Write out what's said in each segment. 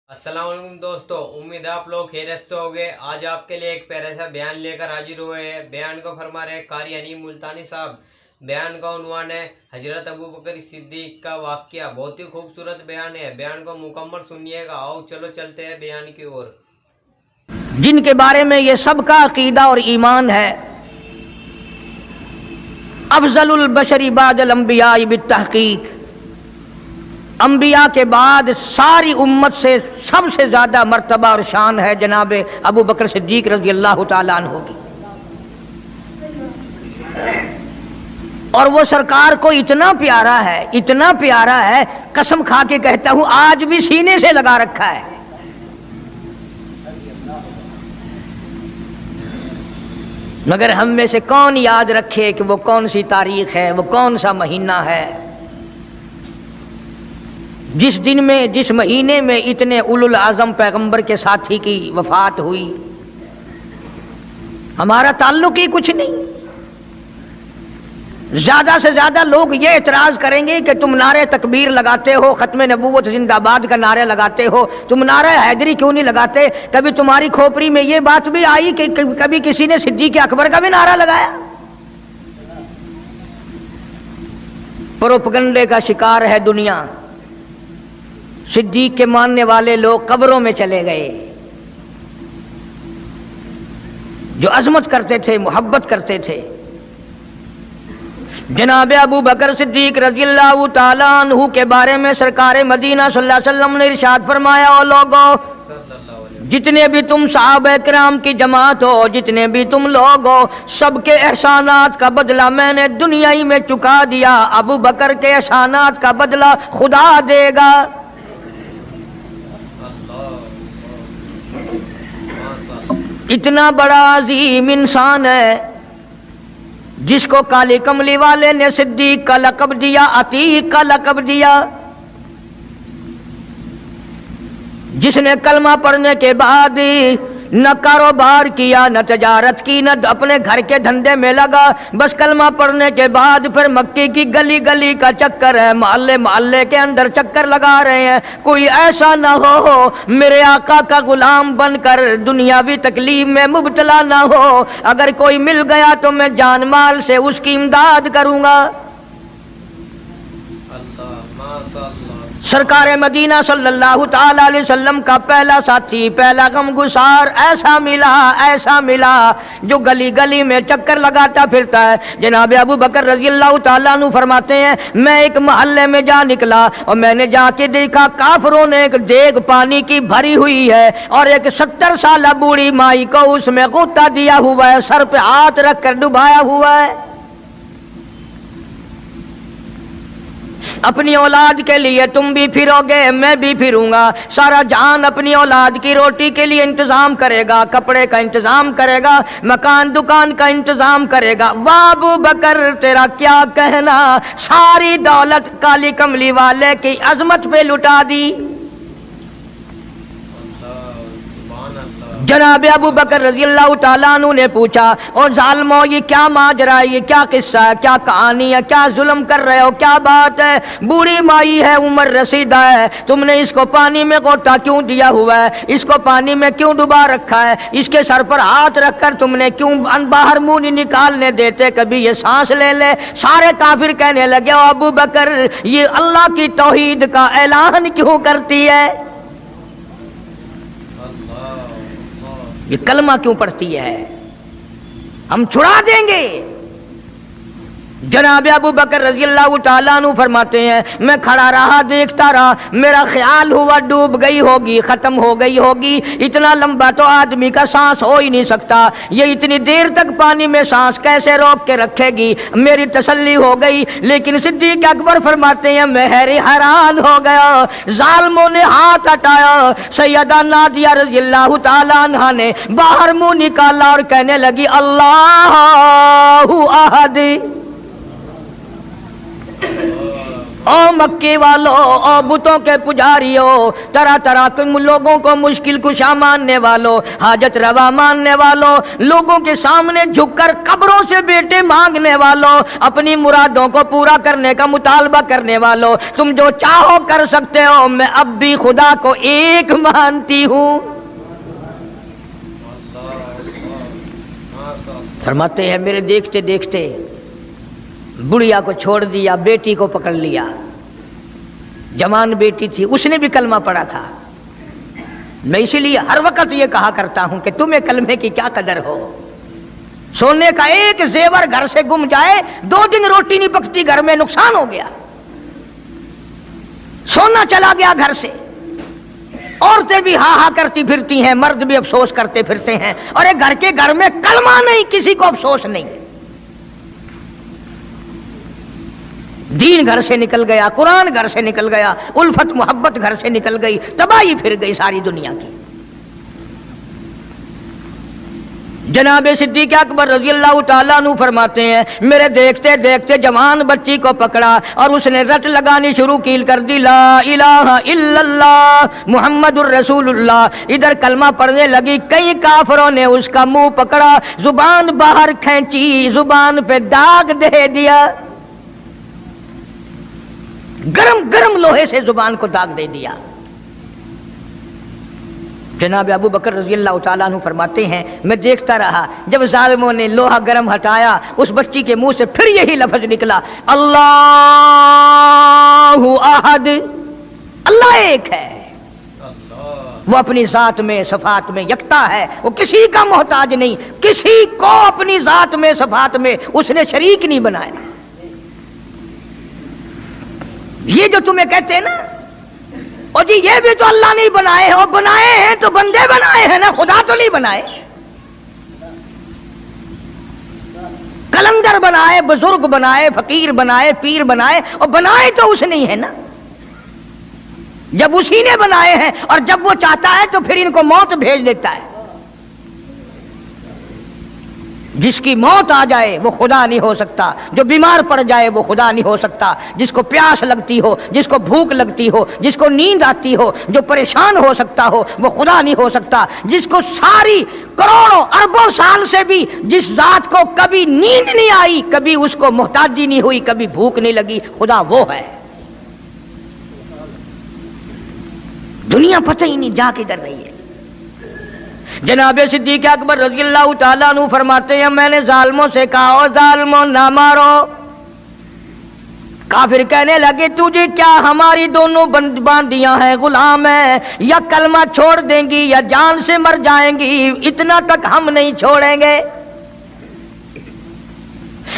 अस्सलाम वालेकुम दोस्तों, उम्मीद है आप लोग खैरियत से होंगे। आज आपके लिए एक प्यारा सा बयान लेकर हाजिर हुए हैं। बयान को फरमा रहे कारी हनीफ मुल्तानी साहब। बयान का उन्वान है हजरत अबू बकर सिद्दीक का वाक़या। बहुत ही खूबसूरत बयान है, बयान को मुकम्मल सुनिएगा। आओ चलो चलते हैं बयान की ओर। जिनके बारे में ये सबका अकीदा और ईमान है, अफजलुल बशरी बादल अंबिया बित्तहकीक, अंबिया के बाद सारी उम्मत से सबसे ज्यादा मर्तबा और शान है जनाब अबू बकर सिद्दीक रज़ी अल्लाह तआला अन्हु की। और वो सरकार को इतना प्यारा है, इतना प्यारा है, कसम खा के कहता हूं आज भी सीने से लगा रखा है। मगर हम में से कौन याद रखे कि वो कौन सी तारीख है, वो कौन सा महीना है जिस दिन में, जिस महीने में इतने उलुल आजम पैगंबर के साथी की वफात हुई। हमारा ताल्लुक ही कुछ नहीं। ज्यादा से ज्यादा लोग ये एतराज करेंगे कि तुम नारे तकबीर लगाते हो, खत्मे नबूवत जिंदाबाद का नारे लगाते हो, तुम नारे हैदरी क्यों नहीं लगाते? कभी तुम्हारी खोपड़ी में ये बात भी आई कि कभी किसी ने सिद्दीक अकबर का भी नारा लगाया? प्रोपगंडे का शिकार है दुनिया। सिद्दीक के मानने वाले लोग कब्रों में चले गए। जो अजमत करते थे, मोहब्बत करते थे, जनाब अबू बकर सिद्दीक रज़ियल्लाहु ताला अन्हु के बारे में सरकार मदीना सल्लल्लाहु अलैहि वसल्लम ने इरशाद फरमाया, ओ लोगों, जितने भी तुम सहाबा किराम की जमात हो, जितने भी तुम लोग हो, सबके एहसानात का बदला मैंने दुनिया ही में चुका दिया। अबू बकर के एहसानात का बदला खुदा देगा। इतना बड़ा अजीम इंसान है जिसको काली कमली वाले ने सिद्दीक का लक़ब दिया, अतीक का लक़ब दिया, जिसने कलमा पढ़ने के बाद न कारोबार किया, न तजारत की, न अपने घर के धंधे में लगा, बस कलमा पढ़ने के बाद फिर मक्के की गली गली का चक्कर है, मोहल्ले मोहल्ले के अंदर चक्कर लगा रहे हैं। कोई ऐसा ना हो मेरे आका का गुलाम बनकर दुनियावी तकलीफ में मुब्तला ना हो। अगर कोई मिल गया तो मैं जान माल से उसकी इमदाद करूंगा। सरकार मदीना सल्लल्लाहु ताला अलैहि वसल्लम का पहला साथी, पहला गमगुसार ऐसा मिला जो गली गली में चक्कर लगाता फिरता है। जनाब अबू बकर रज़ियल्लाहु ताला अन्हु फरमाते हैं, मैं एक मोहल्ले में जा निकला और मैंने जाके देखा काफिरों ने एक देग पानी की भरी हुई है और एक 70 साल बूढ़ी माई को उसमें गोता दिया हुआ है, सर पे हाथ रख कर डुबाया हुआ है। अपनी औलाद के लिए तुम भी फिरोगे, मैं भी फिरूंगा। सारा जहान अपनी औलाद की रोटी के लिए इंतजाम करेगा, कपड़े का इंतजाम करेगा, मकान दुकान का इंतजाम करेगा। वाह अबू बकर तेरा क्या कहना, सारी दौलत काली कमली वाले की अजमत पे लुटा दी। जनाब अबू बकर रज़ियल्लाहु ताला अन्हु ने पूछा, और जालिमो ये क्या माजरा है, ये क्या किस्सा है, क्या कहानी है, क्या जुल्म कर रहे हो, क्या बात है? बूढ़ी माई है, उम्र रसीदा है, तुमने इसको पानी में गोता क्यों दिया हुआ है, इसको पानी में क्यों डुबा रखा है, इसके सर पर हाथ रखकर तुमने क्यों बाहर मुंह नहीं निकालने देते, कभी ये सांस ले ले। सारे काफिर कहने लगे, ओ अबू बकर ये अल्लाह की तौहीद का ऐलान क्यों करती है, ये कलमा क्यों पढ़ती है, हम छुड़ा देंगे। जनाब अबू बकर रज़ियल्लाहु ताला अन्हु फरमाते हैं, मैं खड़ा रहा, देखता रहा, मेरा ख्याल हुआ डूब गई होगी, खत्म हो गई होगी। इतना लंबा तो आदमी का सांस हो ही नहीं सकता, ये इतनी देर तक पानी में सांस कैसे रोक के रखेगी। मेरी तसल्ली हो गई, लेकिन सिद्दीक अकबर फरमाते हैं मैं हैरान हो गया। जालिमों ने हाथ हटाया, सैयदा नादिया रज़ियल्लाहु ताला अन्हा ने बाहर मुंह निकाला और कहने लगी, अल्लाहु अहद। او مکے والوں، او بتوں کے پجاریوں، طرح طرح کے لوگوں کو مشکل کشا ماننے والوں، حاجت روا ماننے والوں، لوگوں کے سامنے جھک کر قبروں سے بیٹے مانگنے والوں، اپنی مرادوں کو پورا کرنے کا مطالبہ کرنے والوں، تم جو چاہو کر سکتے ہو، میں اب بھی خدا کو ایک مانتی ہوں۔ فرماتے ہیں میرے دیکھتے دیکھتے بڑھیا کو چھوڑ دیا، بیٹی کو پکڑ لیا، جوان بیٹی تھی، اس نے بھی کلمہ پڑھا تھا۔ میں اسی لیے ہر وقت یہ کہا کرتا ہوں کہ تمہیں کلمے کی کیا قدر ہو۔ سونے کا ایک زیور گھر سے گم جائے، 2 دن روٹی نہیں پکتی گھر میں، نقصان ہو گیا، سونا چلا گیا گھر سے۔ عورتیں بھی ہاں ہاں کرتی پھرتی ہیں، مرد بھی افسوس کرتے پھرتے ہیں، اور ایک گھر میں کلمہ نہیں، کسی کو افسوس نہیں۔ دین گھر سے نکل گیا، قرآن گھر سے نکل گیا، الفت محبت گھر سے نکل گئی، تباہی پھر گئی ساری دنیا کی۔ جناب صدیق اکبر رضی اللہ تعالیٰ عنہ فرماتے ہیں میرے دیکھتے دیکھتے جوان بچی کو پکڑا اور اس نے رٹ لگانی شروع کی کر دی، لا الہ الا اللہ محمد الرسول اللہ۔ ادھر کلمہ پڑھنے لگی، کئی کافروں نے اس کا منہ پکڑا، زبان باہر کھینچی، زبان پہ داغ دے دیا، گرم گرم لوہے سے زبان کو داغ دے دیا۔ جناب ابو بکر رضی اللہ تعالیٰ عنہ فرماتے ہیں میں دیکھتا رہا، جب ظالموں نے لوہا گرم ہٹایا، اس بچی کے منہ سے پھر یہی لفظ نکلا، اللہ احد، اللہ ایک ہے، وہ اپنی ذات میں صفات میں یکتا ہے، وہ کسی کا محتاج نہیں، کسی کو اپنی ذات میں صفات میں اس نے شریک نہیں بنایا۔ یہ جو تمہیں کہتے ہیں نا اور جی یہ بھی تو اللہ نہیں بنائے، اور بنائے ہیں تو بندے بنائے ہیں نا، خدا تو نہیں بنائے۔ کلندر بنائے، بزرگ بنائے، فقیر بنائے، پیر بنائے، اور بنائے تو اس نہیں ہے نا۔ جب اسی نے بنائے ہیں اور جب وہ چاہتا ہے تو پھر ان کو موت بھیج دیتا ہے۔ جس کی موت آ جائے وہ خدا نہیں ہو سکتا، جو بیمار پڑ جائے وہ خدا نہیں ہو سکتا، جس کو پیاس لگتی ہو، جس کو بھوک لگتی ہو، جس کو نیند آتی ہو، جو پریشان ہو سکتا ہو وہ خدا نہیں ہو سکتا۔ جس کو ساری کروڑوں اربوں سال سے بھی جس ذات کو کبھی نیند نہیں آئی، کبھی اس کو محتاجی نہیں ہوئی، کبھی بھوک نہیں لگی، خدا وہ ہے۔ دنیا پتہ ہی نہیں جا کدھر رہی ہے۔ جناب صدیق اکبر رضی اللہ تعالیٰ عنہ فرماتے ہیں میں نے ظالموں سے کہا، او ظالموں نہ مارو۔ کافر کہنے لگے تجھے کیا، ہماری دونوں باندیاں ہیں، غلام ہیں، یا کلمہ چھوڑ دیں گی یا جان سے مر جائیں گی، اتنا تک ہم نہیں چھوڑیں گے۔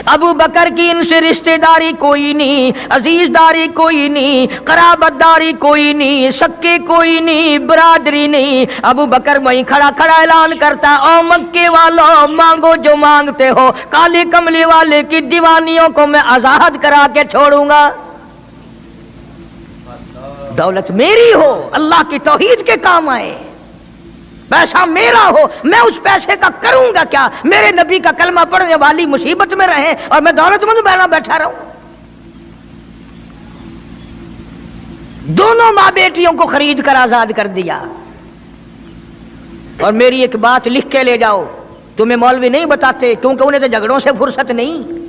ابو بکر کی ان سے رشتہ داری کوئی نہیں، عزیز داری کوئی نہیں، قرابت داری کوئی نہیں، سکے کوئی نہیں، برادری نہیں۔ ابو بکر وہیں کھڑا کھڑا اعلان کرتا، او مکے والوں مانگو جو مانگتے ہو، کالی کملی والے کی دیوانیوں کو میں آزاد کرا کے چھوڑوں گا۔ دولت میری ہو، اللہ کی توحید کے کام آئے، پیسہ میرا ہو، میں اس پیسے کا کروں گا کیا؟ میرے نبی کا کلمہ پڑھنے والی مصیبت میں رہے اور میں دولت مند بیٹھا رہوں۔ دونوں ماں بیٹیوں کو خرید کر آزاد کر دیا۔ اور میری ایک بات لکھ کے لے جاؤ، تمہیں مولوی نہیں بتاتے کیونکہ انہیں تو جھگڑوں سے فرصت نہیں۔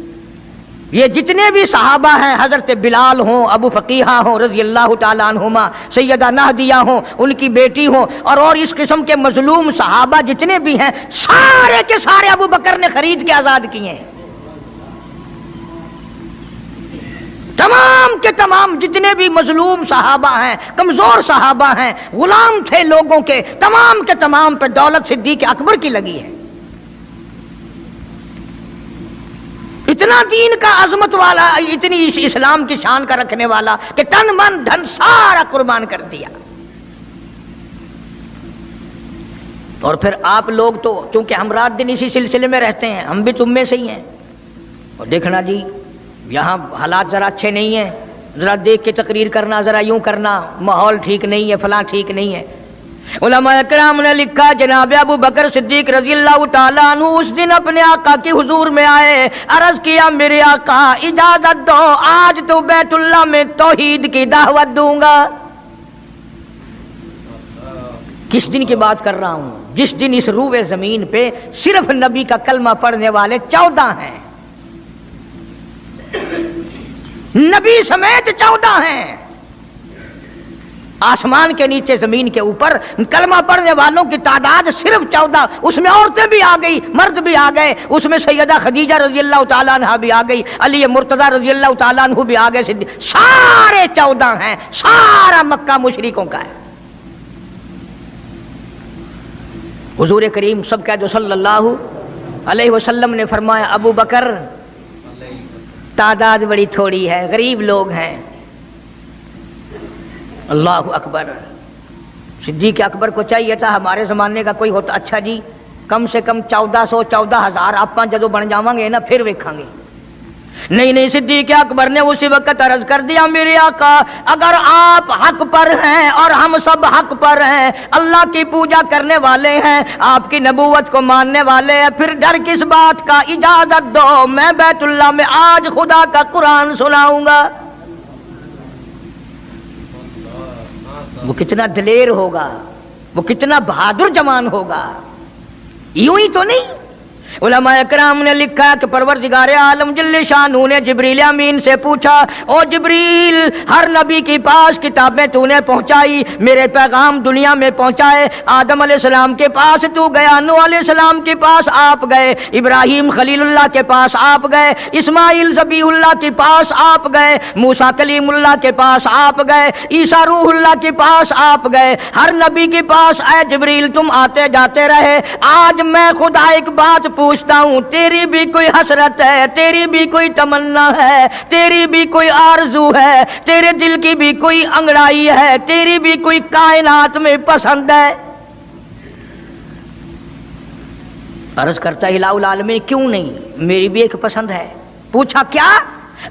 یہ جتنے بھی صحابہ ہیں، حضرت بلال ہوں، ابو فقیہہ ہوں رضی اللہ تعالیٰ عنہما، سیدہ نہدیہ ہوں، ان کی بیٹی ہوں، اور اس قسم کے مظلوم صحابہ جتنے بھی ہیں، سارے کے سارے ابو بکر نے خرید کے آزاد کیے ہیں۔ تمام کے تمام جتنے بھی مظلوم صحابہ ہیں، کمزور صحابہ ہیں، غلام تھے لوگوں کے، تمام کے تمام پہ دولت صدیق اکبر کی لگی ہے۔ اتنا دین کا عظمت والا، اتنی اسلام کی شان کا رکھنے والا کہ تن من دھن سارا قربان کر دیا۔ اور پھر آپ لوگ تو چونکہ ہم رات دن اسی سلسلے میں رہتے ہیں، ہم بھی تم میں سے ہی ہیں، اور دیکھنا جی یہاں حالات ذرا اچھے نہیں ہیں، ذرا دیکھ کے تقریر کرنا، ذرا یوں کرنا، ماحول ٹھیک نہیں ہے، فلاں ٹھیک نہیں ہے۔ उलमा कराम ने लिखा जनाब अबू बकर सिद्दीक रजी अल्लाह ताला अन्हु उस दिन अपने आका की हुजूर में आए, अर्ज किया मेरे आका इजाजत दो, आज तो बैतुल्लाह में तौहीद की दावत दूंगा। किस दिन की बात कर रहा हूं? जिस दिन इस रूए जमीन पे सिर्फ नबी का कलमा पढ़ने वाले 14 हैं, नबी समेत 14 हैं। आसमान के नीचे जमीन के ऊपर कलमा पढ़ने वालों की तादाद सिर्फ 14, उसमें औरतें भी आ गई, मर्द भी आ गए, उसमें सैयदा खदीजा रजी अल्लाह ताला अन्हा भी आ गई, अली मुर्तजा रजी अल्लाह ताला अन्हु भी आ गए, सारे 14 हैं। सारा मक्का मुशरिकों का है। हुजूर करीम सब कह दो सल्लल्लाहु अलैहि वसल्लम ने फरमाया अबू बकर तादाद बड़ी थोड़ी है, गरीब लोग हैं। अल्लाहु अकबर। सिद्दीक अकबर को चाहिए था हमारे जमाने का कोई होता, अच्छा जी कम से कम 1400 14,000 आप जदों बन जावांगे ना फिर वेखांगे। नहीं, सिद्दीक अकबर ने उसी वक्त अर्ज कर दिया मेरे आका अगर आप हक पर हैं और हम सब हक पर हैं, अल्लाह की पूजा करने वाले हैं, आपकी नबूवत को मानने वाले हैं, फिर डर किस बात का? इजाजत दो मैं बैतुल्लाह में आज खुदा का कुरान सुनाऊंगा। वो कितना दिलेर होगा, वो कितना बहादुर जवान होगा। यूं ही तो नहीं। उलमा इकराम ने लिखा कि परवरदिगार आलम जल्ले शानू ने जिब्रील अमीन से पूछा, ओ जिब्रील हर नबी के पास किताबें तूने पहुंचाई, मेरे पैगाम दुनिया में पहुंचाए। आदम अलैहिस्सलाम के पास तू गया, नूह अलैहिस्सलाम के पास आप गए, इब्राहिम खलीलुल्लाह के पास आप गए, इस्माइल ज़बीहुल्लाह के पास आप गए, मूसा कलीमुल्लाह के पास आप गए, ईसा रूहुल्लाह के पास आप गए। हर नबी के पास ऐ जिब्रील तुम आते जाते रहे। आज मैं खुदा एक बात पूछता हूं, तेरी भी कोई हसरत है, तेरी भी कोई तमन्ना है, तेरी भी कोई आरजू है, तेरे दिल की भी कोई अंगड़ाई है, तेरी भी कोई कायनात में पसंद है? अर्ज करता हिलाउल आलमीन क्यों नहीं, मेरी भी एक पसंद है। पूछा क्या?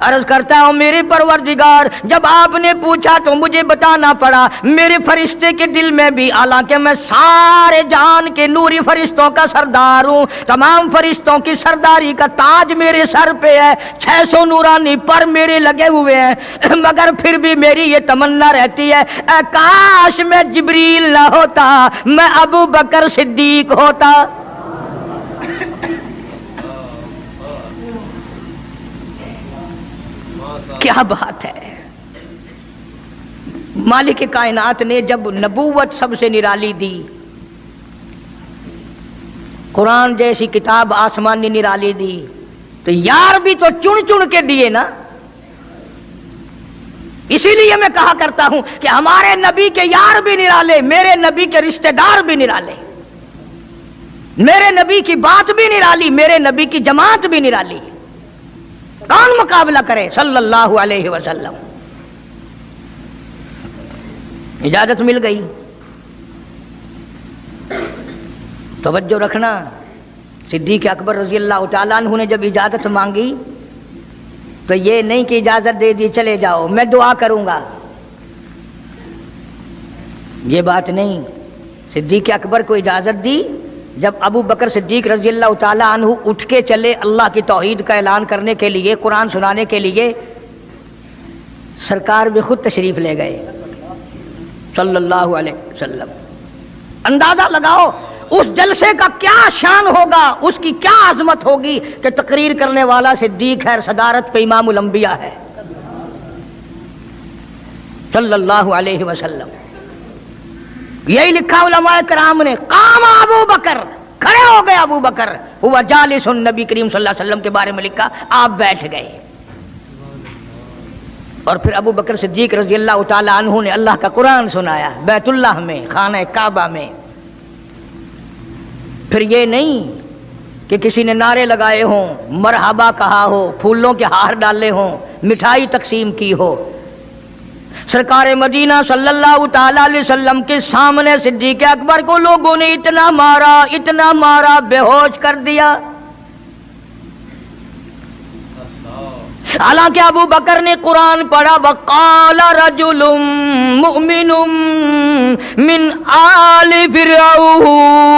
अर्ज करता हूं मेरे परवरदिगार जब आपने पूछा तो मुझे बताना पड़ा, मेरे फरिश्ते के दिल में भी, हालांकि मैं सारे जहान के नूरी फरिश्तों का सरदार हूं, तमाम फरिश्तों की सरदारी का ताज मेरे सर पे है, 600 नूरानी पर मेरे लगे हुए हैं, मगर फिर भी मेरी ये तमन्ना रहती है काश मैं जिब्रील ना होता, मैं अबू बकर सिद्दीक होता। क्या बात है। मालिक कायनात ने जब नबूवत सबसे निराली दी, कुरान जैसी किताब आसमानी निराली दी, तो यार भी तो चुन चुन के दिए ना। इसीलिए मैं कहा करता हूं कि हमारे नबी के यार भी निराले, मेरे नबी के रिश्तेदार भी निराले, मेरे नबी की बात भी निराली, मेरे नबी की जमात भी निराली। कौन मुकाबला करे सल्लल्लाहु अलैहि वसल्लम। इजाजत मिल गई। तवज्जो रखना, सिद्दीक अकबर रजी अल्लाह ताला अन्हु ने जब इजाजत मांगी तो ये नहीं कि इजाजत दे दी चले जाओ मैं दुआ करूंगा, ये बात नहीं। सिद्दीक अकबर को इजाजत दी जब अबू बकर सिद्दीक रजी अल्लाह ताला अन्हु उठ के चले अल्लाह की तौहीद का ऐलान करने के लिए, कुरान सुनाने के लिए, सरकार भी खुद तशरीफ ले गए सल्लल्लाहु अलैहि वसल्लम। अंदाजा लगाओ उस जलसे का क्या शान होगा, उसकी क्या आजमत होगी कि तकरीर करने वाला सिद्दीक है, सदारत पे इमामुल अंबिया है सल्लल्लाहु अलैहि वसल्लम। यही लिखा उलमाए कराम ने, काम अबू बकर, खड़े हो गए अबू बकर, हुआ जालिसुन, नबी करीम सल्लल्लाहु अलैहि वसल्लम के बारे में लिखा आप बैठ गए। और फिर अबू बकर सिद्दीक रजी अल्लाह ताला अन्हु ने अल्लाह का कुरान सुनाया बैतुल्लाह में, खाना काबा में। फिर ये नहीं कि किसी ने नारे लगाए हों, मरहबा कहा हो, फूलों के हार डाले हों, मिठाई तकसीम की हो। सरकार मदीना सल्लल्लाहु ताला अलैहि वसल्लम के सामने सिद्दीक अकबर को लोगों ने इतना मारा, बेहोश कर दिया। हालांकि अबू बकर ने कुरान पढ़ा, वक़ाल रजुलुम मुमिनुम मिन आलि फिरऔन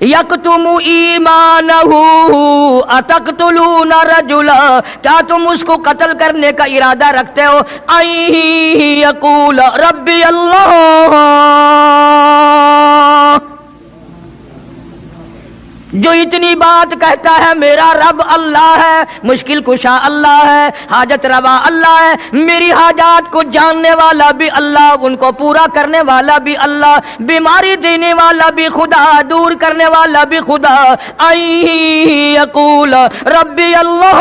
यक्तुमु ईमानहु अतक़्तुलूना रजुला, क्या तुम उसको कत्ल करने का इरादा रखते हो? आई यक़ूल रब्बी अल्लाह, जो इतनी बात कहता है मेरा रब अल्लाह है, मुश्किल कुशा अल्लाह है, हाजत रवा अल्लाह है, मेरी हाजात को जानने वाला भी अल्लाह, उनको पूरा करने वाला भी अल्लाह, बीमारी देने वाला भी खुदा, दूर करने वाला भी खुदा। आई यक़ूल रब्बी अल्लाह,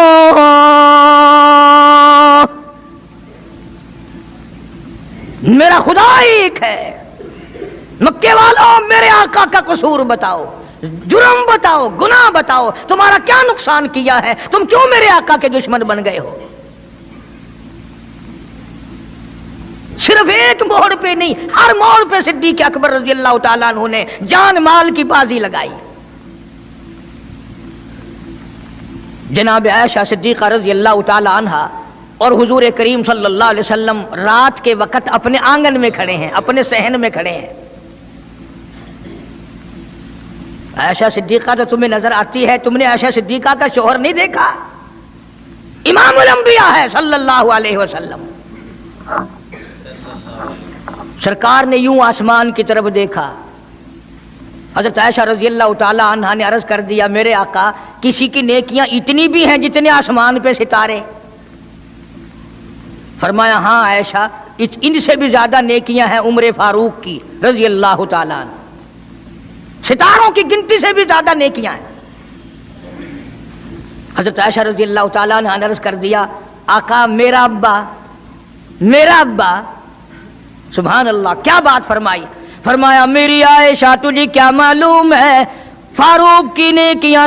मेरा खुदा एक है। मक्के वालों, मेरे आका का कसूर बताओ, जुर्म बताओ, गुनाह बताओ, तुम्हारा क्या नुकसान किया है, तुम क्यों मेरे आका के दुश्मन बन गए हो? सिर्फ एक मोड़ पे नहीं, हर मोड़ पे सिद्दीक अकबर रज़ी अल्लाह ताला अन्हु ने जान माल की बाजी लगाई। जनाब आयशा सिद्दीक़ा रज़ी अल्लाह ताला अन्हा और हुजूर करीम सल्लल्लाहु अलैहि वसल्लम रात के वक्त अपने आंगन में खड़े हैं, अपने सहन में खड़े हैं। आयशा सिद्दीक़ा तो तुम्हें नजर आती है, तुमने आयशा सिद्दीक़ा का शोहर नहीं देखा? इमामुल अंबिया है सल्लल्लाहु अलैहि वसल्लम। सरकार ने यूं आसमान की तरफ देखा, हजरत आयशा रज़ी अल्लाह ताला अन्हा ने अर्ज कर दिया, मेरे आका, किसी की नेकियां इतनी भी हैं जितने आसमान पे सितारे? फरमाया, हाँ आयशा, इनसे भी ज्यादा नेकियां हैं उम्र फारूक की रज़ी अल्लाह ताला अन्हा, सितारों की गिनती से भी ज्यादा नेकियां हैं। हजरत आयशा रज़ी अल्लाह ताला ने अर्ज कर दिया, आका मेरा अब्बा, सुभान अल्लाह, क्या बात फरमाई? फरमाया, मेरी आयशा तुझे क्या मालूम है, फारूक की नेकियां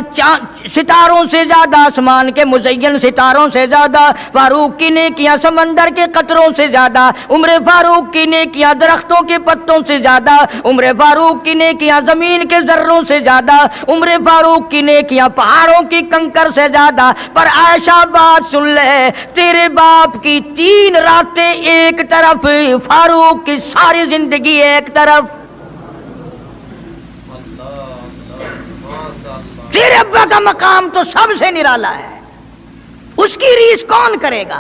सितारों से ज्यादा, आसमान के मुज़य्यन सितारों से ज्यादा, फारूक की नेकियां समंदर के कतरों से ज्यादा, उम्र फारूक की नेकियां दरख्तों के पत्तों से ज्यादा, उम्र फारूक की नेकियां जमीन के जर्रों से ज्यादा, उम्र फारूक की नेकियां पहाड़ों की कंकर से ज्यादा। पर आयशा बात सुन ले, तेरे बाप की 3 रातें एक तरफ, फारूक की सारी जिंदगी एक तरफ। तेरे अब्बा का मकाम तो सबसे निराला है, उसकी रीस कौन करेगा?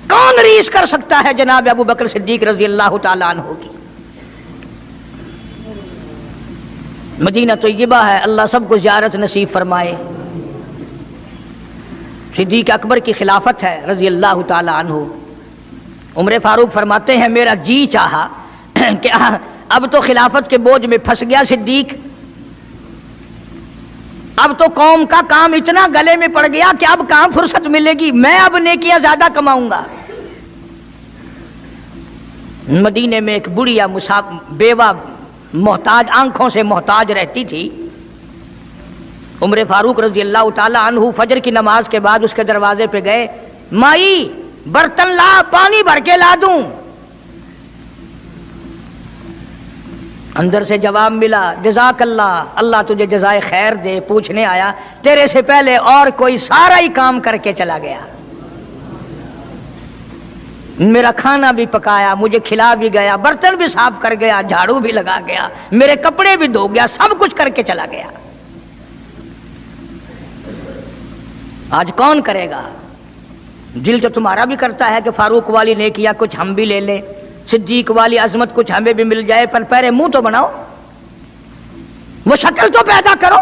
कौन रीस कर सकता है जनाब अबू बकर सिद्दीक रज़ी अल्लाह ताला अन्हु की? मदीना तय्यबा है, अल्लाह सबको ज़ियारत नसीब फरमाए। सिद्दीक अकबर की खिलाफत है रज़ी अल्लाह ताला अन्हु। उमर फारूक फरमाते हैं, मेरा जी चाहा कि अब तो खिलाफत के बोझ में फंस गया सिद्दीक, अब तो कौम का काम इतना गले में पड़ गया कि अब कहां फुर्सत मिलेगी, मैं अब नेकियां ज्यादा कमाऊंगा। मदीने में एक बुढ़िया बेवा मोहताज, आंखों से मोहताज रहती थी। उमर फारूक रज़ी अल्लाह ताला अन्हु फजर की नमाज के बाद उसके दरवाजे पे गए, माई बर्तन ला, पानी भर के ला दूं। अंदर से जवाब मिला, जज़ाकल्लाह, अल्लाह तुझे जज़ाए खैर दे। पूछने आया, तेरे से पहले और कोई सारा ही काम करके चला गया, मेरा खाना भी पकाया, मुझे खिला भी गया, बर्तन भी साफ कर गया, झाड़ू भी लगा गया, मेरे कपड़े भी धो गया, सब कुछ करके चला गया। आज कौन करेगा? दिल तो तुम्हारा भी करता है कि फारूक वाली नेकियां कुछ हम भी ले ले, सिद्दीक वाली अजमत कुछ हमें भी मिल जाए, पर पहले मुंह तो बनाओ, वो शक्ल तो पैदा करो,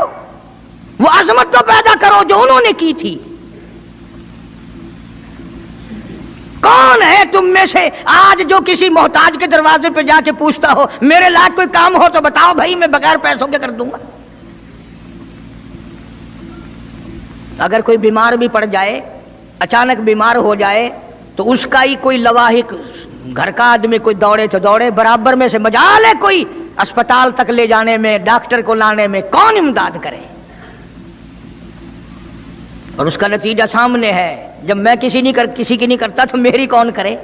वो अजमत तो पैदा करो जो उन्होंने की थी। कौन है तुम में से आज जो किसी मोहताज के दरवाजे पे जाके पूछता हो, मेरे लायक कोई काम हो तो बताओ भाई, मैं बगैर पैसों के कर दूंगा। अगर कोई बीमार भी पड़ जाए, अचानक बीमार हो जाए, तो उसका ही कोई लवाहिक, घर का आदमी कोई दौड़े तो दौड़े, बराबर में से मजाल है कोई अस्पताल तक ले जाने में, डॉक्टर को लाने में, कौन इमदाद करे? और उसका नतीजा सामने है, जब मैं किसी की नहीं करता तो मेरी कौन करे?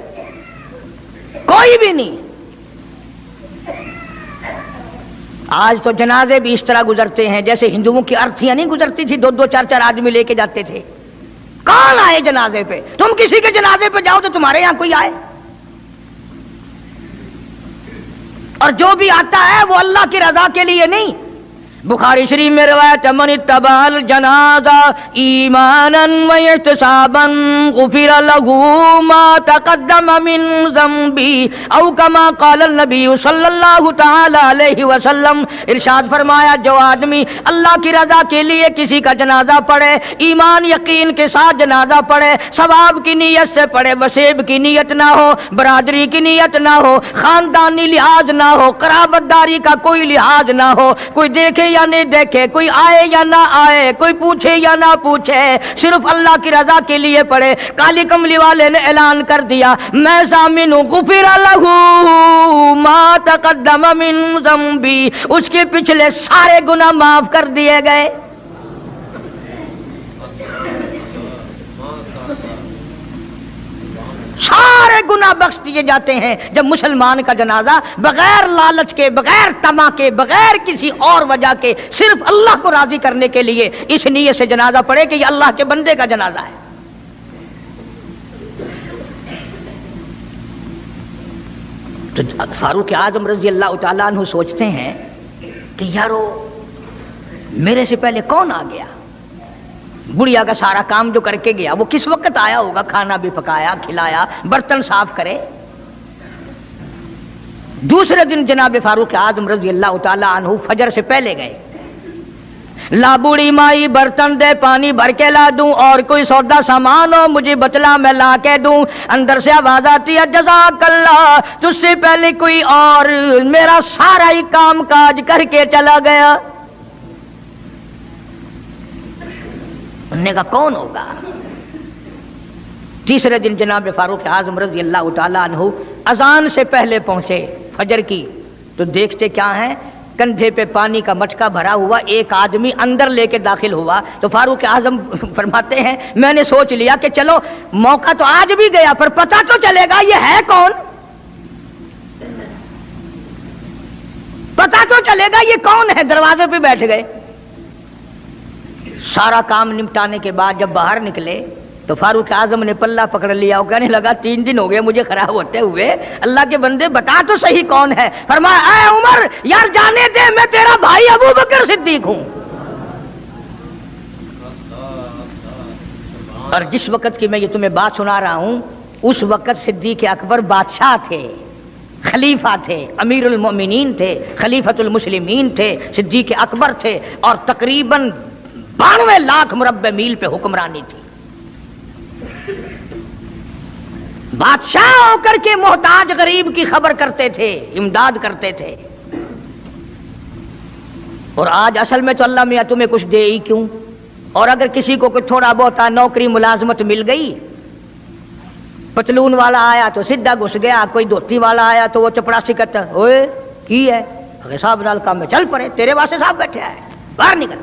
कोई भी नहीं। آج تو جنازے بھی اس طرح گزرتے ہیں جیسے ہندوؤں کی ارتھیاں نہیں گزرتی تھی، 2-2 4-4 آدمی لے کے جاتے تھے. کون آئے جنازے پہ؟ تم کسی کے جنازے پہ جاؤ تو تمہارے یہاں کوئی آئے؟ اور جو بھی آتا ہے وہ اللہ کی رضا کے لیے نہیں. بخاری شریف میں روایت من اتبع الجنازہ ایمانا واحتسابا غفر له ما تقدم من ذنبه او کما قال النبی صلی اللہ تعالی علیہ وسلم. ارشاد فرمایا جو آدمی اللہ کی رضا کے لیے کسی کا جنازہ پڑھے، ایمان یقین کے ساتھ جنازہ پڑھے، ثواب کی نیت سے پڑھے، وسیب کی نیت نہ ہو، برادری کی نیت نہ ہو، خاندانی لحاظ نہ ہو، قرابت داری کا کوئی لحاظ نہ ہو، کوئی دیکھے یا نہیں دیکھے، کوئی آئے یا نہ آئے، کوئی پوچھے یا نہ پوچھے، صرف اللہ کی رضا کے لیے پڑھے. کالی کملی والے نے اعلان کر دیا میں ضامن ہوں، غفر لہ ما تقدم من ذنبی، اس کے پچھلے سارے گناہ معاف کر دیے گئے. سارے گناہ بخش دیے جاتے ہیں جب مسلمان کا جنازہ بغیر لالچ کے، بغیر طمع کے، بغیر کسی اور وجہ کے، صرف اللہ کو راضی کرنے کے لیے اس نیت سے جنازہ پڑھے کہ یہ اللہ کے بندے کا جنازہ ہے. تو فاروق اعظم رضی اللہ تعالیٰ عنہ سوچتے ہیں کہ یارو میرے سے پہلے کون آ گیا؟ بڑھیا کا سارا کام جو کر کے گیا وہ کس وقت آیا ہوگا؟ کھانا بھی پکایا، کھلایا، برتن صاف کرے. دوسرے دن جناب فاروق اعظم رضی اللہ تعالی عنہ فجر سے پہلے گئے. لا بوڑھی مائی برتن دے، پانی بھر کے لا دوں، اور کوئی سودا سامان ہو مجھے بتلا میں لا کے دوں. اندر سے آواز آتی ہے جزاک اللہ، تجھ سے پہلے کوئی اور میرا سارا ہی کام کاج کر کے چلا گیا. انہوں نے کہا کون ہوگا؟ تیسرے دن جناب فاروق اعظم رضی اللہ تعالیٰ عنہ اذان سے پہلے پہنچے فجر کی، تو دیکھتے کیا ہیں، کندھے پہ پانی کا مٹکا بھرا ہوا ایک آدمی اندر لے کے داخل ہوا. تو فاروق اعظم فرماتے ہیں میں نے سوچ لیا کہ چلو موقع تو آج بھی گیا پر پتہ تو چلے گا یہ ہے کون، پتہ تو چلے گا یہ کون ہے. دروازے پہ بیٹھ گئے. سارا کام نمٹانے کے بعد جب باہر نکلے تو فاروق اعظم نے پلہ پکڑ لیا اور کہنے لگا 3 دن ہو گئے مجھے خراب ہوتے ہوئے، اللہ کے بندے بتا تو صحیح کون ہے. فرمایا اے عمر یار جانے دے، میں تیرا بھائی ابو بکر صدیق ہوں. اور جس وقت کی میں یہ تمہیں بات سنا رہا ہوں اس وقت صدیق اکبر بادشاہ تھے، خلیفہ تھے، امیر المومنین تھے، خلیفۃ المسلمین تھے، صدیق اکبر تھے، اور تقریباً 92 لاکھ مربع میل پہ حکمرانی تھی. بادشاہ ہو کر کے محتاج غریب کی خبر کرتے تھے، امداد کرتے تھے. اور آج اصل میں تو اللہ میاں تمہیں کچھ دے ہی کیوں، اور اگر کسی کو کوئی تھوڑا بہت نوکری ملازمت مل گئی، پتلون والا آیا تو سیدھا گھس گیا، کوئی دھوتی والا آیا تو وہ چپڑاسی کہتا اوئے کی ہے صاحب نال کام میں چل پڑے، تیرے واسطے صاحب بیٹھے آئے، باہر نکل.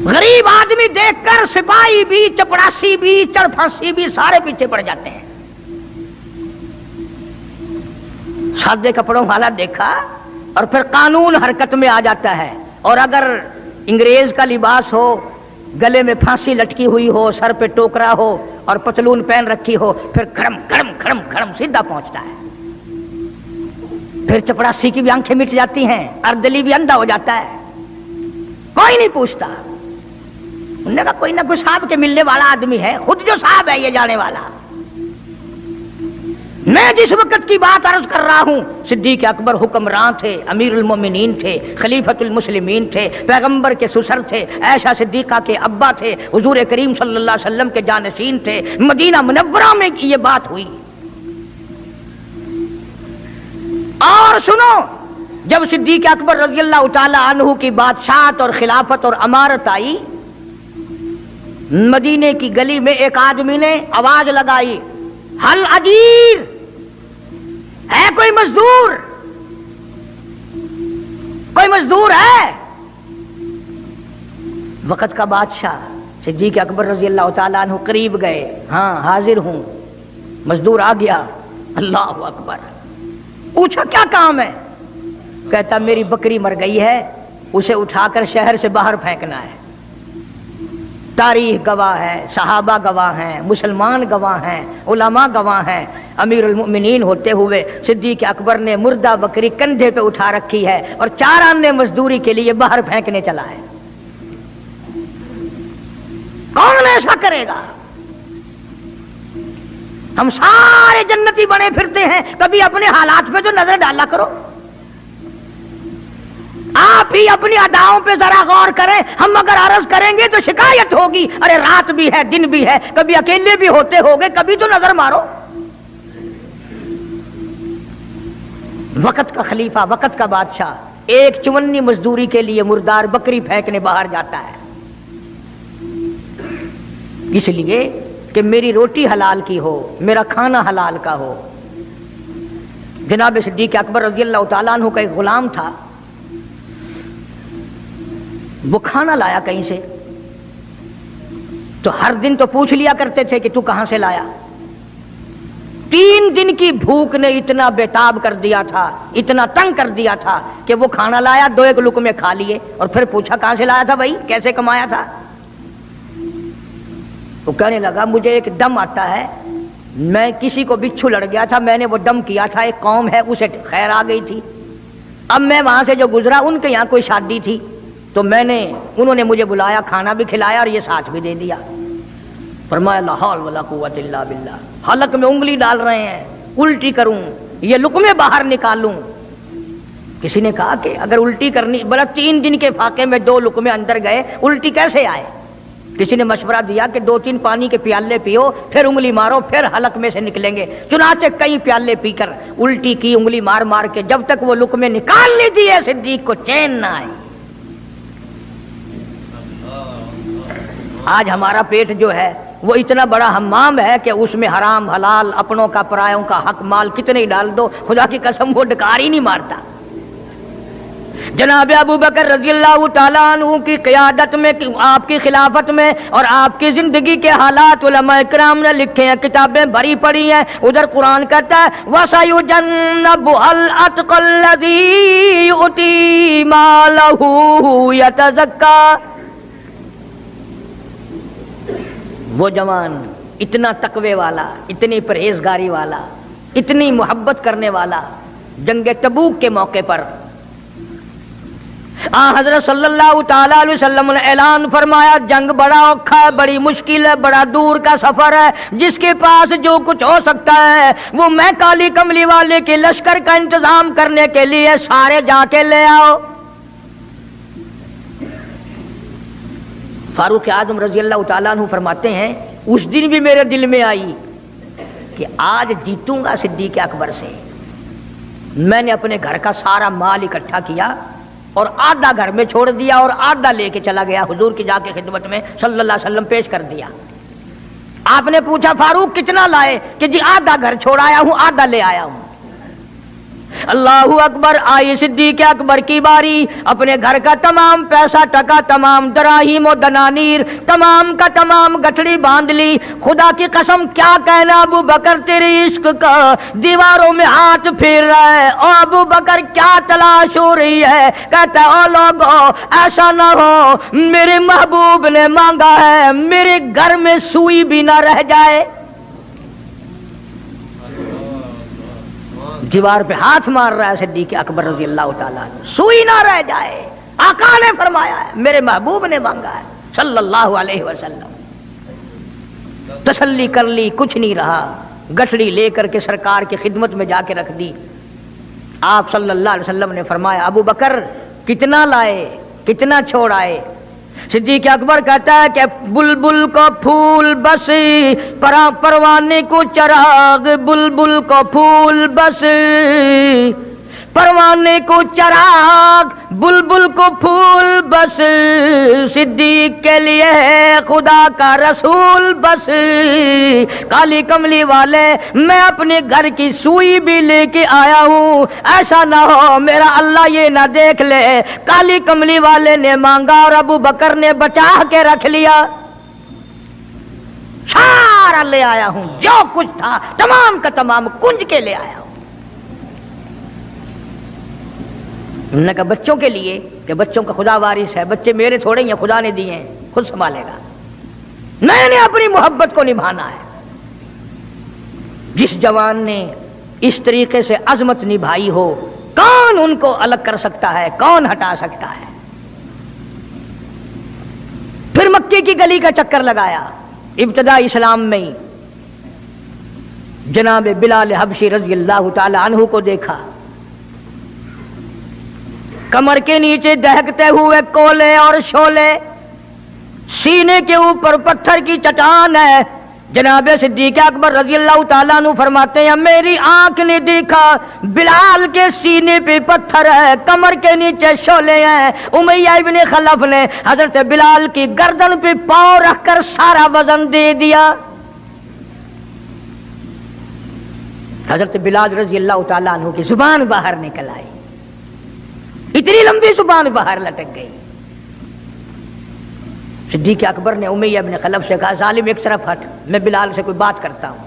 غریب آدمی دیکھ کر سپاہی بھی، چپڑاسی بھی، چڑ پھانسی بھی سارے پیچھے پڑ جاتے ہیں. سادے کپڑوں والا دیکھا اور پھر قانون حرکت میں آ جاتا ہے. اور اگر انگریز کا لباس ہو، گلے میں پھانسی لٹکی ہوئی ہو، سر پہ ٹوکرا ہو اور پتلون پہن رکھی ہو، پھر کھڑم کھڑم کھڑم کھڑم سیدھا پہنچتا ہے. پھر چپڑاسی کی بھی آنکھیں مٹ جاتی ہیں، اردلی بھی اندھا ہو جاتا ہے، کوئی نہیں پوچھتا. انہوں نے کہا کوئی نہ کوئی صاحب کے ملنے والا آدمی ہے، خود جو صاحب ہے یہ جانے والا. میں جس وقت کی بات عرض کر رہا ہوں صدیق اکبر حکمران تھے، امیر المومنین تھے، خلیفۃ المسلمین تھے، پیغمبر کے سسر تھے، عائشہ صدیقہ کے ابا تھے، حضور کریم صلی اللہ علیہ وسلم کے جانشین تھے. مدینہ منورہ میں یہ بات ہوئی. اور سنو، جب صدیق اکبر رضی اللہ تعالی عنہ کی بادشاہت اور خلافت اور امارت آئی، مدینے کی گلی میں ایک آدمی نے آواز لگائی حل اجیر، ہے کوئی مزدور؟ کوئی مزدور ہے؟ وقت کا بادشاہ صدیق اکبر رضی اللہ تعالیٰ عنہ قریب گئے، ہاں حاضر ہوں. मजदूर आ गया, अल्लाह अकबर, पूछा क्या काम है? कहता मेरी बकरी मर गई है, उसे उठाकर शहर से बाहर फेंकना है। तारीख गवाह है, सहाबा गवाह हैं, मुसलमान गवाह हैं, उलमा गवाह हैं। अमीरुल मोमिनीन होते हुए सिद्दीक अकबर ने मुर्दा बकरी कंधे पे उठा रखी है और 4 आने मजदूरी के लिए बाहर फेंकने चला है। कौन ऐसा करेगा? हम सारे जन्नती बने फिरते हैं, कभी अपने हालात पे जो नजर डाला करो। आप ही अपनी अदाओं पे जरा गौर करें। हम अगर अर्ज करेंगे तो शिकायत होगी, अरे रात भी है दिन भी है, कभी अकेले भी होते होगे, कभी तो नजर मारो। वक्त का खलीफा, वक्त का बादशाह एक चुवन्नी मजदूरी के लिए मुर्दार बकरी फेंकने बाहर जाता है, इसलिए कि मेरी रोटी हलाल की हो, मेरा खाना हलाल का हो। जनाब सिद्दीक अकबर रज़ियल्लाहु ताला अन्हु का एक गुलाम था, वो खाना लाया कहीं से, तो हर दिन तो पूछ लिया करते थे कि तू कहां से लाया। 3 दिन की भूख ने इतना बेताब कर दिया था, इतना तंग कर दिया था कि वो खाना लाया, 2-1 लुकमे खा लिए और फिर पूछा कहां से लाया था भाई, कैसे कमाया था? वो कहने लगा मुझे एक दम आता है, मैं किसी को बिच्छू लड़ गया था, मैंने वो दम किया था, एक कौम है उसे खैर आ गई थी। अब मैं वहां से जो गुजरा, उनके यहाँ कोई शादी थी, तो उन्होंने मुझे बुलाया, खाना भी खिलाया और ये साथ भी दे दिया। फरमाया ला हौल वला कुव्वत इल्ला बिल्लाह। हलक में उंगली डाल रहे हैं, उल्टी करूं, ये लुकमे बाहर निकालूं। किसी ने कहा कि अगर उल्टी करनी, बोला 3 दिन के फाके में 2 लुकमे अंदर गए, उल्टी कैसे आए? किसी ने मशवरा दिया कि 2-3 पानी के प्याले पियो, फिर उंगली मारो, फिर हलक में से निकलेंगे। चुनाचे कई प्याले पीकर उल्टी की, उंगली मार मार के, जब तक वो लुकमे निकाल ली दिए सिद्दीक को चैन ना आई। आज हमारा पेट जो है वो इतना बड़ा हम्माम है कि उसमें हराम हलाल, अपनों का परायों का हक माल कितने ही डाल दो, खुदा की कसम वो डकार ही नहीं मारता। जनाब अबू बकर रज़ियल्लाहु ताला अन्हु की क़ियादत में, आपकी खिलाफत में और आपकी जिंदगी के हालात उलमा इकराम ने लिखे हैं, किताबें भरी पड़ी हैं। उधर कुरान कहता है वसयुजन्नबुल अत्क़ल्लज़ी युती मालहू यतज़क्का। वो जवान इतना तकवे वाला, इतनी परहेजगारी वाला, इतनी मोहब्बत करने वाला, जंग तबूक के मौके पर हज़रत सल्लल्लाहु ताला अलैहि वसल्लम ने ऐलान फरमाया, जंग बड़ा औखा है, बड़ी मुश्किल है, बड़ा दूर का सफर है, जिसके पास जो कुछ हो सकता है वो मैं काली कमली वाले के लश्कर का इंतजाम करने के लिए सारे जाके ले आओ। फारूक आजम रज़ियल्लाहु ताला अन्हु फरमाते हैं, उस दिन भी मेरे दिल में आई कि आज जीतूंगा सिद्दीक अकबर से। मैंने अपने घर का सारा माल इकट्ठा किया और आधा घर में छोड़ दिया और आधा लेके चला गया, हुजूर की जाके खिदमत में सल्लल्लाहु अलैहि वसल्लम पेश कर दिया। आपने पूछा फारूक कितना लाए? कि जी आधा घर छोड़ आया हूं, आधा ले आया हूं। अल्लाहु अकबर। आई सिद्दीक अकबर की बारी, अपने घर का तमाम पैसा टका, तमाम दराहिम और दनानीर, तमाम का तमाम गठड़ी बांध ली। खुदा की कसम क्या कहना अबू बकर, तेरे इश्क का दीवारों में हाथ फेर रहा है। और अबू बकर क्या तलाश हो रही है? कहता है ओ लोगों, ऐसा ना हो मेरे महबूब ने मांगा है मेरे घर में सुई भी ना रह जाए। दीवार पे हाथ मार रहा है सिद्दीक अकबर रज़ियल्लाहु ताला, सुई ना रह जाए। आका ने फरमाया है, मेरे महबूब ने मांगा है सल्लल्लाहु अलैहि वसल्लम। तसल्ली कर ली, कुछ नहीं रहा। गठड़ी लेकर के सरकार की खिदमत में जाके रख दी। आप सल्लल्लाहु अलैहि वसल्लम ने फरमाया, अबू बकर कितना लाए, कितना छोड़ आए? सिद्दीक अकबर कहता है कि बुलबुल को फूल बस, परवाने को चराग, बुलबुल को फूल बस, परवाने को चराग, बुलबुल को फूल बस, सिद्दीक के लिए है खुदा का रसूल बस। काली कमली वाले, मैं अपने घर की सुई भी लेके आया हूँ, ऐसा ना हो मेरा अल्लाह ये ना देख ले काली कमली वाले ने मांगा और अबू बकर ने बचा के रख लिया। सारा سارا لے آیا ہوں، جو کچھ تھا تمام کا تمام کنج کے لے آیا ہوں۔ انہوں نے کہا بچوں کے لیے کہ بچوں کا خدا وارث ہے، بچے میرے تھوڑے ہیں، خدا نے دیے ہیں، خود سنبھالے گا، میں نے اپنی محبت کو نبھانا ہے۔ جس جوان نے اس طریقے سے عظمت نبھائی ہو، کون ان کو الگ کر سکتا ہے، کون ہٹا سکتا ہے؟ پھر مکے کی گلی کا چکر لگایا، ابتدا اسلام میں ہی جناب بلال حبشی رضی اللہ تعالی عنہ کو دیکھا، کمر کے نیچے دہکتے ہوئے کولے اور شولے، سینے کے اوپر پتھر کی چٹان ہے۔ جناب صدیق اکبر رضی اللہ تعالیٰ عنہ فرماتے ہیں میری آنکھ نے دیکھا بلال کے سینے پہ پتھر ہے، کمر کے نیچے شولے ہیں۔ امیہ ابن خلف نے حضرت بلال کی گردن پہ پاؤں رکھ کر سارا وزن دے دیا۔ حضرت بلال رضی اللہ تعالیٰ عنہ کی زبان باہر نکل آئی، اتنی لمبی زبان باہر لٹک گئی۔ صدیق اکبر نے امیہ ابن خلف سے کہا ظالم ایک طرف ہٹ، میں بلال سے کوئی بات کرتا ہوں۔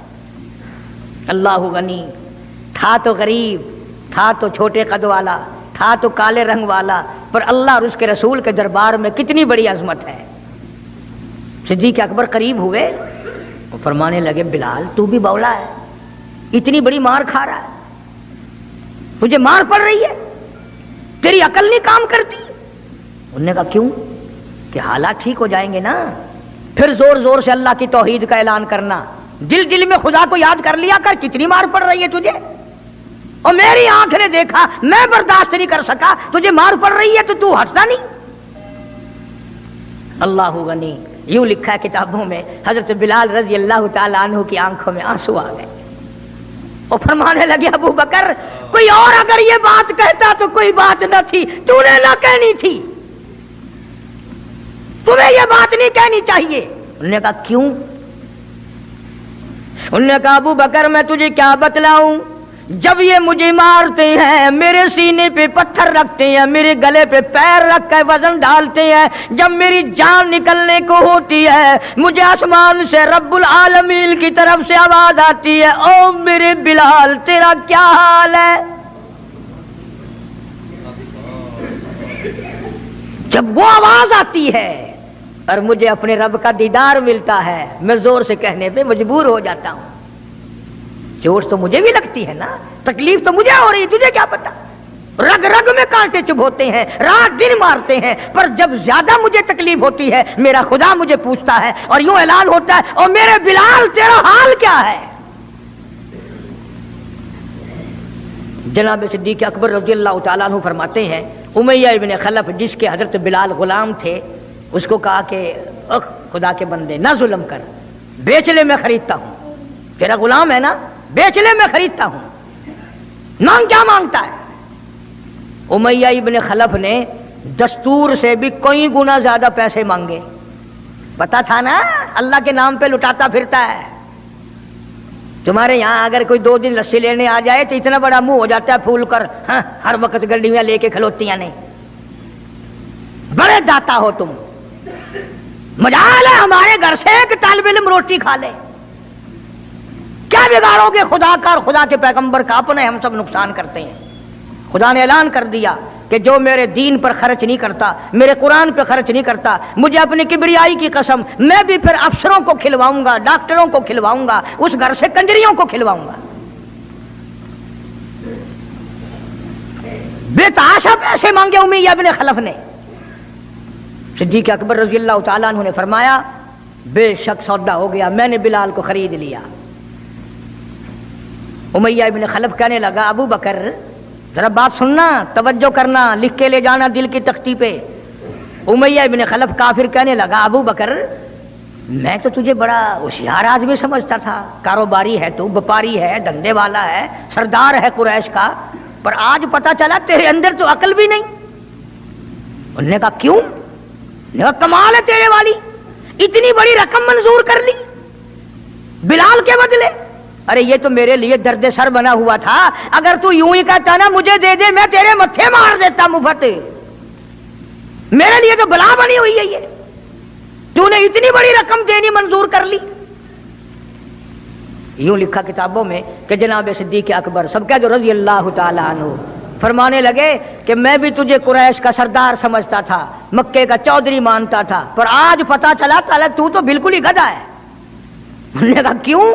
اللہ غنی، تھا تو غریب، تھا تو چھوٹے قد والا، تھا تو کالے رنگ والا، پر اللہ اور اس کے رسول کے دربار میں کتنی بڑی عظمت ہے۔ صدیق اکبر قریب ہوئے، وہ فرمانے لگے بلال تو بھی بولا ہے، اتنی بڑی مار کھا رہا ہے، تجھے مار پڑ رہی ہے، تیری عقل نہیں کام کرتی؟ انہوں نے کہا کیوں؟ کہ حالات ٹھیک ہو جائیں گے نا، پھر زور زور سے اللہ کی توحید کا اعلان کرنا، دل دل میں خدا کو یاد کر لیا کر، کتنی مار پڑ رہی ہے تجھے، اور میری آنکھ نے دیکھا، میں برداشت نہیں کر سکا، تجھے مار پڑ رہی ہے تو ہٹتا نہیں۔ اللہ غنی، یوں لکھا ہے کتابوں میں حضرت بلال رضی اللہ تعالیٰ عنہ کی آنکھوں میں آنسو آ گئے، اور فرمانے لگے ابو بکر کوئی اور اگر یہ بات کہتا تو کوئی بات نہ تھی، تو نے نہ کہنی تھی، تمہیں یہ بات نہیں کہنی چاہیے۔ انہوں نے کہا کیوں؟ انہوں نے کہا ابو بکر میں تجھے کیا بتلاؤں، جب یہ مجھے مارتے ہیں میرے سینے پہ پتھر رکھتے ہیں، میرے گلے پہ پیر رکھ کر وزن ڈالتے ہیں، جب میری جان نکلنے کو ہوتی ہے مجھے آسمان سے رب العالمین کی طرف سے آواز آتی ہے او میرے بلال تیرا کیا حال ہے؟ جب وہ آواز آتی ہے اور مجھے اپنے رب کا دیدار ملتا ہے، میں زور سے کہنے پہ مجبور ہو جاتا ہوں۔ چوٹ تو مجھے بھی لگتی ہے نا، تکلیف تو مجھے ہو رہی، تجھے کیا پتا؟ رگ رگ میں کانٹے چبھوتے ہیں، رات دن مارتے ہیں، پر جب زیادہ مجھے تکلیف ہوتی ہے میرا خدا مجھے پوچھتا ہے اور یوں اعلان ہوتا ہے اور میرے بلال تیرا حال کیا ہے؟ جناب صدیق اکبر رضی اللہ تعالیٰ عنہ فرماتے ہیں امیہ ابن خلف جس کے حضرت بلال غلام تھے، اس کو کہا کہ خدا کے بندے نہ ظلم کر، بیچ لے میں خریدتا ہوں، تیرا غلام ہے نا، بیچ لے میں خریدتا ہوں، مانگ کیا مانگتا ہے؟ امیہ ابن خلف نے دستور سے بھی کئی گنا زیادہ پیسے مانگے، پتا تھا نا اللہ کے نام پہ لٹاتا پھرتا ہے۔ تمہارے یہاں اگر کوئی 2 دن لسی لینے آ جائے تو اتنا بڑا منہ ہو جاتا ہے پھول کر، ہاں ہر وقت گڈیاں لے کے کھلوتیاں نہیں، بڑے داتا ہو تم، مجال ہے ہمارے گھر سے ایک طالب علم روٹی کھا لے، کیا بگاڑو گے خدا کا اور خدا کے پیغمبر کا؟ اپنے ہم سب نقصان کرتے ہیں۔ خدا نے اعلان کر دیا کہ جو میرے دین پر خرچ نہیں کرتا، میرے قرآن پہ خرچ نہیں کرتا، مجھے اپنی کبریائی کی قسم میں بھی پھر افسروں کو کھلواؤں گا، ڈاکٹروں کو کھلواؤں گا، اس گھر سے کنجریوں کو کھلواؤں گا۔ بے تحاشا پیسے مانگے امیہ ابن خلف نے۔ صدیق اکبر رضی اللہ تعالیٰ عنہ نے فرمایا بے شک سودا ہو گیا، میں نے بلال کو خرید لیا۔ امیہ ابن خلف کہنے لگا ابو بکر ذرا بات سننا، توجہ کرنا، لکھ کے لے جانا دل کی تختی پہ۔ امیہ ابن خلف کافر کہنے لگا ابو بکر میں تو تجھے بڑا ہوشیار آدمی سمجھتا تھا، کاروباری ہے تو، وپاری ہے، دھندے والا ہے، سردار ہے قریش کا، پر آج پتا چلا تیرے اندر تو عقل بھی نہیں۔ انہوں نے کہا کیوں؟ نے کہا کمال ہے تیرے والی، اتنی بڑی رقم منظور کر لی بلال کے بدلے۔ ارے یہ تو میرے لیے درد سر بنا ہوا تھا، اگر تو یوں ہی کہتا نا مجھے دے دے میں تیرے متھے مار دیتا مفت، میرے لیے تو بلا بنی ہوئی ہے یہ، تو نے اتنی بڑی رقم دینی منظور کر لی۔ यूं लिखा किताबों में कि जनाब सिद्दीक अकबर सबका जो रजी अल्लाह ताला अन्हु फरमाने लगे कि मैं भी तुझे कुरैश का सरदार समझता था, मक्के का चौधरी मानता था, पर आज पता चला ताला तू तो बिल्कुल ही गधा है। उन्होंने कहा क्यों?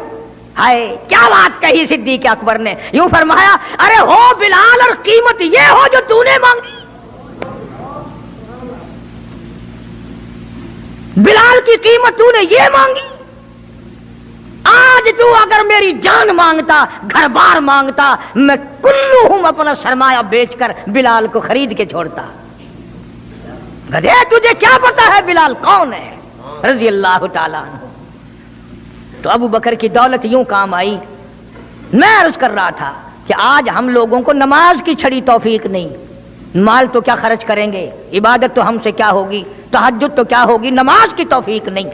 हाय क्या बात कही सिद्दीक अकबर ने, यूं फरमाया अरे हो बिलाल और कीमत ये हो जो तूने मांगी। बिलाल की कीमत तूने ये मांगी। आज तू अगर मेरी जान मांगता, घर बार मांगता, मैं कुल्लूहुम अपना सरमाया बेचकर बिलाल को खरीद के छोड़ता। गधे तुझे क्या पता है बिलाल कौन है? रजी अल्लाह ताला अन्हु। तो अबू बकर की दौलत यूं काम आई। मैं अर्ज कर रहा था कि आज हम लोगों को नमाज की छड़ी तौफीक नहीं, माल तो क्या खर्च करेंगे, इबादत तो हमसे क्या होगी, तहज्जुद तो क्या होगी, नमाज की तौफीक नहीं।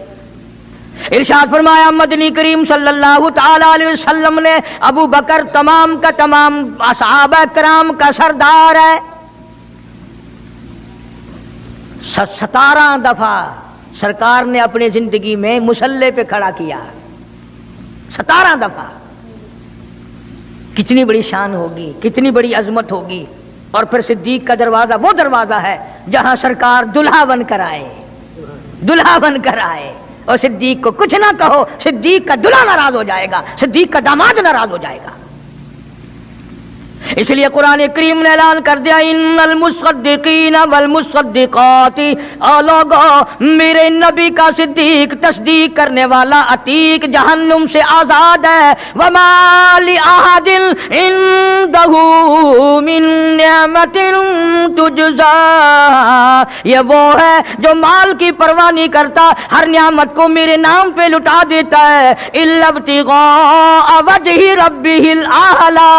इरशाद फरमाया मदनी करीम सल्लल्लाहु ताला अलैहि वसल्लम ने अबू बकर तमाम का तमाम असहाबा कराम का सरदार है। 17 दफा सरकार ने अपनी जिंदगी में मुसल्ले पे खड़ा किया, 17 दफा। कितनी बड़ी शान होगी, कितनी बड़ी अजमत होगी। और फिर सिद्दीक का दरवाजा वो दरवाजा है जहां सरकार दुल्हा बन कर आए, दुल्हा बन कर आए। और सिद्दीक को कुछ ना कहो, सिद्दीक का दुल्हा नाराज हो जाएगा, सिद्दीक का दामाद नाराज हो जाएगा। इसलिए कुरान करीम ने ऐलान कर दिया इन्नल मुसद्दिकीन वल मुसद्दिकाती, और लोगों मेरे नबी का सिद्दीक तस्दीक करने वाला अतीक जहन्नुम से आजाद है। वमा लि अहदिन इंदहु मिन निअमतिन तुजज़ा, ये वो है जो माल की परवाह नहीं करता, हर नियामत को मेरे नाम पे लुटा देता है। इल्ला इब्तिगा वजहि रब्बिहिल आला,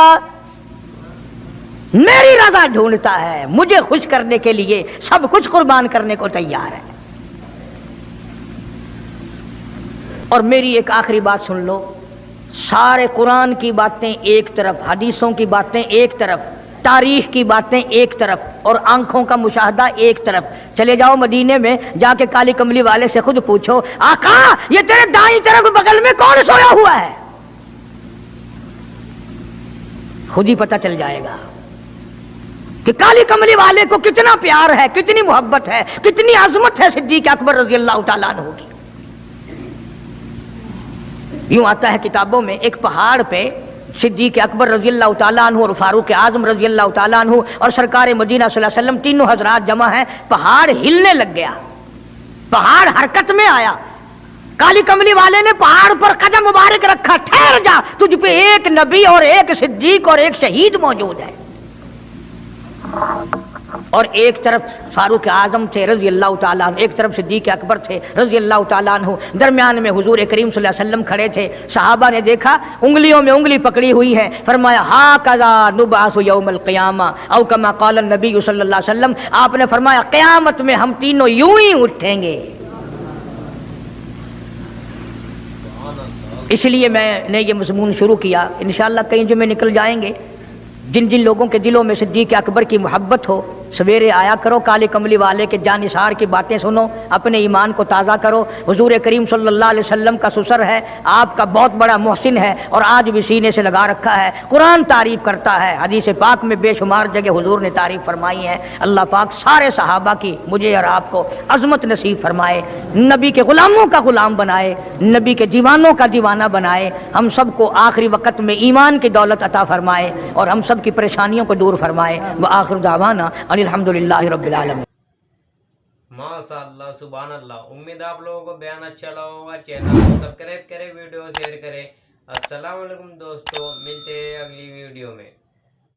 मेरी रजा ढूंढता है, मुझे खुश करने के लिए सब कुछ कुर्बान करने को तैयार है। और मेरी एक आखिरी बात सुन लो, सारे कुरान की बातें एक तरफ, हदीसों की बातें एक तरफ, तारीख की बातें एक तरफ, और आंखों का मुशाहदा एक तरफ। चले जाओ मदीने में, जाके काली कमली वाले से खुद पूछो आका ये तेरे दाईं तरफ बगल में कौन सोया हुआ है, खुद ही पता चल जाएगा कि काली कमली वाले को कितना प्यार है, कितनी मोहब्बत है, कितनी अजमत है सिद्दीक अकबर रज़ी अल्लाह ताला अन्हु की। यूं आता है किताबों में, एक पहाड़ पे सिद्दीक अकबर रज़ी अल्लाह ताला अन्हु और फारूक आजम रज़ी अल्लाह ताला अन्हु और सरकार मदीना सल्लल्लाहु अलैहि वसल्लम तीनों हजरात जमा हैं। पहाड़ हिलने लग गया, पहाड़ हरकत में आया। काली कमली वाले ने पहाड़ पर कदम मुबारक रखा, ठहर जा, तुझ पे एक नबी और एक सिद्दीक और एक शहीद मौजूद है। और एक तरफ फारूक आजम थे रजी अल्लाह ताला अन्हु, एक तरफ सिद्दीक अकबर थे रजी अल्लाह ताला अन्हु, दरमियान में हुजूर करीम सल्लल्लाहु अलैहि वसल्लम खड़े थे। सहाबा ने देखा उंगलियों में उंगली पकड़ी हुई है, फरमाया हा कज़ा नुबासु यौमल क़ियामा औ कमा क़ाल नबी सल्लल्लाहु अलैहि वसल्लम, आपने फरमाया क़यामत में हम तीनों यूं ही उठेंगे। इसलिए मैंने ये मज़मून शुरू किया, इंशाअल्लाह कई जुमे निकल जाएंगे। जिन जिन लोगों के दिलों में सिद्दीक अकबर की मोहब्बत हो, सवेरे आया करो, काले कमली वाले के जानिसार की बातें सुनो, अपने ईमान को ताज़ा करो। हुजूर करीम सल्लल्लाहु अलैहि वसल्लम का ससुर है, आपका बहुत बड़ा मोहसिन है और आज भी सीने से लगा रखा है। कुरान तारीफ करता है, हदीस पाक में बेशुमार जगह हुजूर ने तारीफ फरमाई है। अल्लाह पाक सारे सहाबा की मुझे और आपको अजमत नसीब फरमाए, नबी के गुलामों का गुलाम बनाए, नबी के दीवानों का दीवाना बनाए, हम सबको आखिरी वक़्त में ईमान की दौलत अता फरमाए और हम सब की परेशानियों को दूर फरमाए। व आखिर दावाना अल्हम्दुलिल्लाहि रब्बिल आलमीन। माशाअल्लाह सुभान अल्लाह। उम्मीद आप लोगों को बयान अच्छा लगा होगा। चैनल को सब्सक्राइब करें, वीडियो शेयर करें। अस्सलाम वालेकुम दोस्तों, मिलते हैं अगली वीडियो में।